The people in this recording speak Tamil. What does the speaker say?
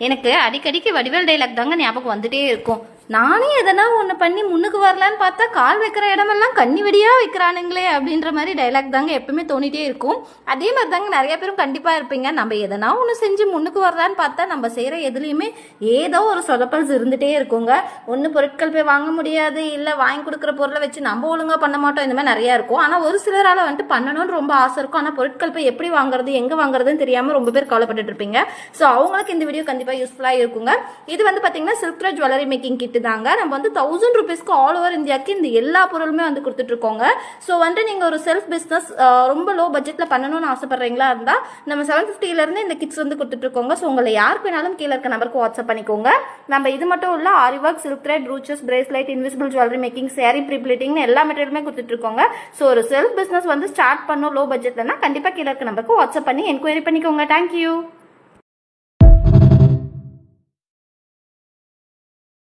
எனக்கு அடிக்கடிக்கு வடிவேல் டைலாக் தாங்க ஞாபகம் வந்துட்டே இருக்கும். நானே எதனா ஒன்று பண்ணி முன்னுக்கு வரலான்னு பார்த்தா கால் வைக்கிற இடமெல்லாம் கண்ணி வெடியா வைக்கிறானுங்களே அப்படின்ற மாதிரி டைலாக் தாங்க எப்பவுமே தோணிட்டே இருக்கும். அதே மாதிரி தாங்க நிறைய பேரும் கண்டிப்பாக இருப்பீங்க. நம்ம எதனா ஒன்று செஞ்சு முன்னுக்கு வரலான்னு பார்த்தா நம்ம செய்கிற எதுலேயுமே ஏதோ ஒரு சொதப்பல்ஸ் இருந்துகிட்டே இருக்குங்க. ஒன்று பொருட்கள் போய் வாங்க முடியாது, இல்லை வாங்கி கொடுக்குற பொருளை வச்சு நம்ம ஒழுங்காக பண்ண மாட்டோம், இந்த மாதிரி நிறையா இருக்கும். ஆனால் ஒரு சிலரால் வந்துட்டு பண்ணணும்னு ரொம்ப ஆசை இருக்கும். ஆனால் பொருட்கள் போய் எப்படி வாங்குறது, எங்கே வாங்குறதுன்னு தெரியாமல் ரொம்ப பேர் கவலைப்பட்டு இருப்பீங்க. ஸோ அவங்களுக்கு இந்த வீடியோ கண்டிப்பாக யூஸ்ஃபுல்லாக இருக்குங்க. இது வந்து பார்த்தீங்கன்னா silk thread jewellery making kit தாங்க. நம்ம வந்து 1000 ரூபீஸ்க்கு ஆல் ஓவர் இந்தியாவுக்கு இந்த எல்லா பொருளுமே வந்து கொடுத்துட்டு இருக்கோங்க. ஸோ வந்து நீங்க ஒரு செல்ஃப் பிஸ்னஸ் ரொம்ப லோ பட்ஜெட்ல பண்ணணும்னு ஆசைப்படுறீங்களா இருந்தா நம்ம 750 இருந்து இந்த கிட்ஸ் வந்து கொடுத்துட்டு இருக்கோங்க. ஸோ உங்களை யாருக்கு வேணாலும் கீழே இருக்க நம்பருக்கு வாட்ஸ்அப் பண்ணிக்கோங்க. நம்ம இது மட்டும் இல்ல aari work, silk thread, ruches, bracelet, invisible jewellery making, sari pre-pleating எல்லா மெட்டீரியலுமே கொடுத்துட்டு இருக்கோங்க. ஸோ ஒரு செல்ஃப் பிஸ்னஸ் வந்து ஸ்டார்ட் பண்ணும் லோ பட்ஜெட்லனா கண்டிப்பா கீழே இருக்க நம்பருக்கு வாட்ஸ்அப் பண்ணி என்கொயரி பண்ணிக்கோங்க. தேங்க்யூ.